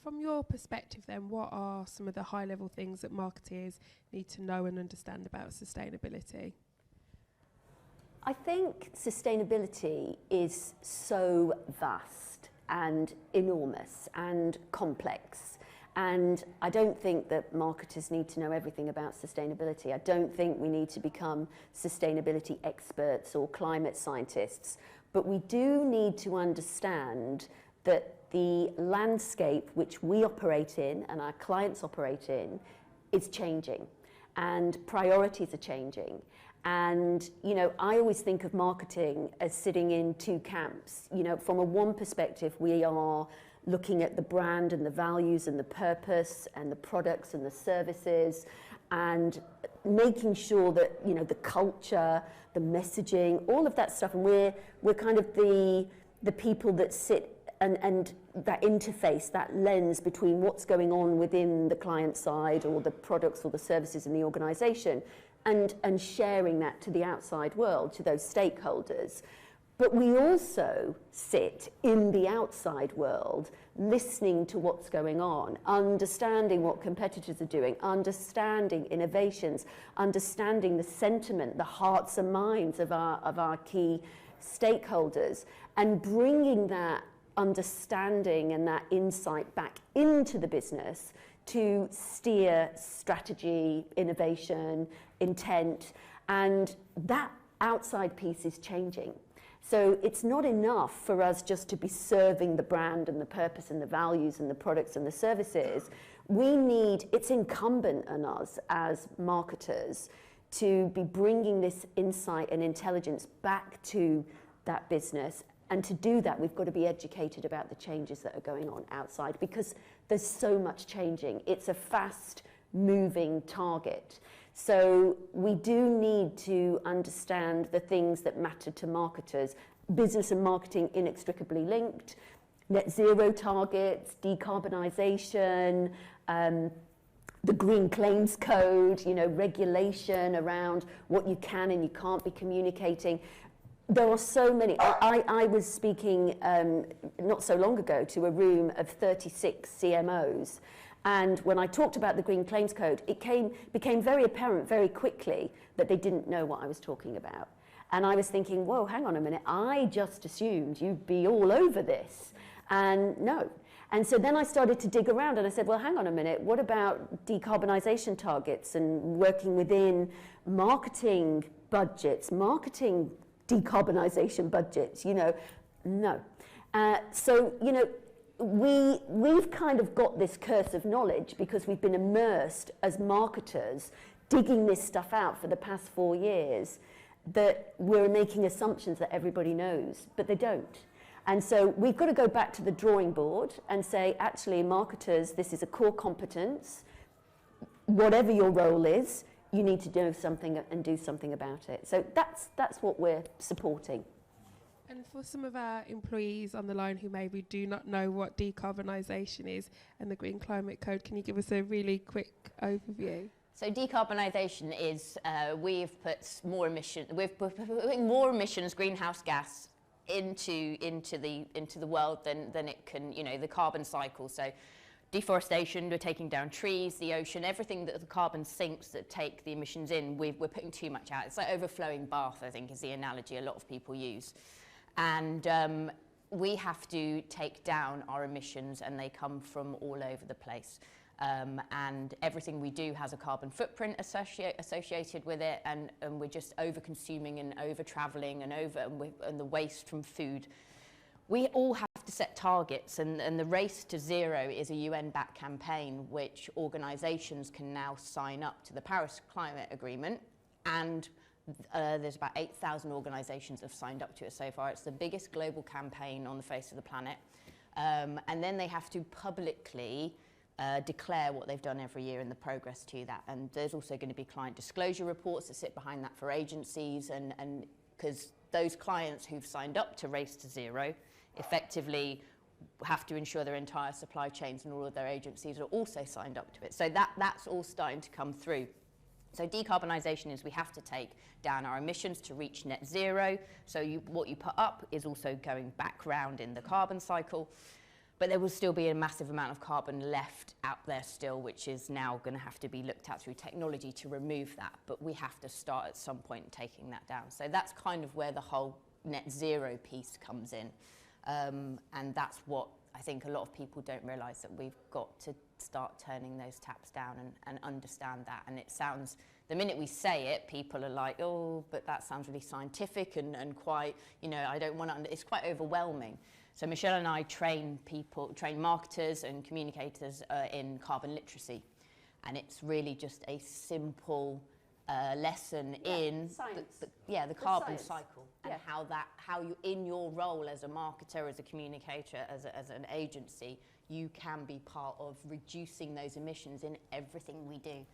from your perspective then, what are some of the high-level things that marketeers need to know and understand about sustainability? I think sustainability is so vast and enormous and complex. And I don't think that marketers need to know everything about sustainability. I don't think we need to become sustainability experts or climate scientists. But we do need to understand that the landscape which we operate in and our clients operate in is changing, and priorities are changing. And, you know, I always think of marketing as sitting in two camps. You know, from one perspective, we are looking at the brand and the values and the purpose and the products and the services and making sure that, you know, the culture, the messaging, all of that stuff. And we're kind of the people that sit and that interface, that lens between what's going on within the client side or the products or the services in the organization, and sharing that to the outside world, to those stakeholders. But we also sit in the outside world, listening to what's going on, understanding what competitors are doing, understanding innovations, understanding the sentiment, the hearts and minds of our key stakeholders, and bringing that understanding and that insight back into the business to steer strategy, innovation, intent, and that outside piece is changing. So it's not enough for us just to be serving the brand and the purpose and the values and the products and the services. It's incumbent on us as marketers to be bringing this insight and intelligence back to that business. And to do that, we've got to be educated about the changes that are going on outside, because there's so much changing. It's a fast-moving target. So we do need to understand the things that matter to marketers. Business and marketing inextricably linked, net zero targets, decarbonisation, the Green Claims Code, you know, regulation around what you can and you can't be communicating. There are so many. I was speaking not so long ago to a room of 36 CMOs, and when I talked about the Green Claims Code, it became very apparent very quickly that they didn't know what I was talking about. And I was thinking, whoa, hang on a minute, I just assumed you'd be all over this. And no. And so then I started to dig around and I said, well, hang on a minute, what about decarbonisation targets and working within marketing budgets, marketing decarbonisation budgets, you know? No. So, you know, we've kind of got this curse of knowledge because we've been immersed as marketers digging this stuff out for the past 4 years, that we're making assumptions that everybody knows, but they don't. And so we've got to go back to the drawing board and say, actually, marketers, this is a core competence. Whatever your role is, you need to know something and do something about it. So that's what we're supporting. And for some of our employees on the line who maybe do not know what decarbonisation is and the Green Climate Code, can you give us a really quick overview? So decarbonisation is we're putting more emissions, greenhouse gas, into the world than it can, you know, the carbon cycle. So deforestation, we're taking down trees, the ocean, everything that the carbon sinks that take the emissions in, we're putting too much out. It's like overflowing bath, I think, is the analogy a lot of people use. And we have to take down our emissions, and they come from all over the place. And everything we do has a carbon footprint associated with it, and we're just over-consuming and over-travelling and the waste from food. We all have to set targets, and the Race to Zero is a UN-backed campaign which organisations can now sign up to the Paris Climate Agreement, and there's about 8,000 organisations have signed up to it so far. It's the biggest global campaign on the face of the planet. And then they have to publicly declare what they've done every year and the progress to that. And there's also going to be client disclosure reports that sit behind that for agencies, and because those clients who've signed up to Race to Zero effectively have to ensure their entire supply chains and all of their agencies are also signed up to it. So that's all starting to come through. So decarbonisation is we have to take down our emissions to reach net zero. So what you put up is also going back round in the carbon cycle. But there will still be a massive amount of carbon left out there still, which is now going to have to be looked at through technology to remove that. But we have to start at some point taking that down. So that's kind of where the whole net zero piece comes in. And that's what I think a lot of people don't realise, that we've got to start turning those taps down and understand that. And it sounds, the minute we say it, people are like, oh, but that sounds really scientific and quite, you know, I don't want to, it's quite overwhelming. So Michelle and I train marketers and communicators in carbon literacy. And it's really just a simple lesson in the carbon cycle, and how you, in your role as a marketer, as a communicator, as an agency, you can be part of reducing those emissions in everything we do.